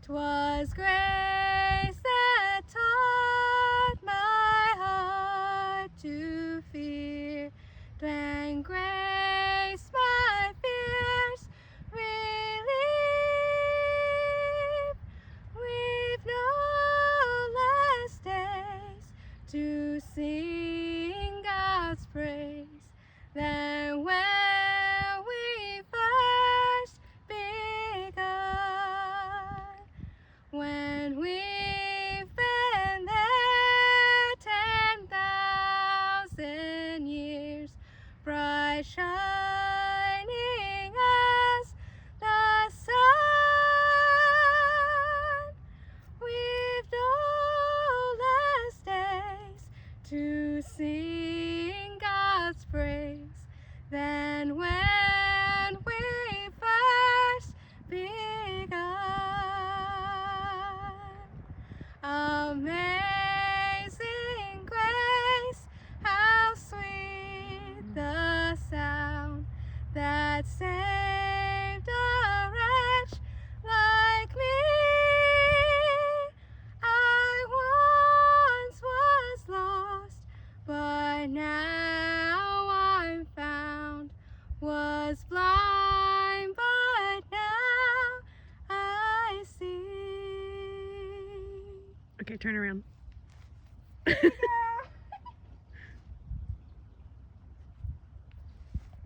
'Twas grace that taught my heart to fear, and grace my fears relieved. We've no less days to sing God's praise than when we first begun. When we've been there 10,000 years, bright shining as the sun, we've no less days to sing God's praise than when we first begun. Amazing grace, how sweet the sound that saved a wretch like me. I once was lost, but now I'm found, was blind, but now I see. Okay, turn around.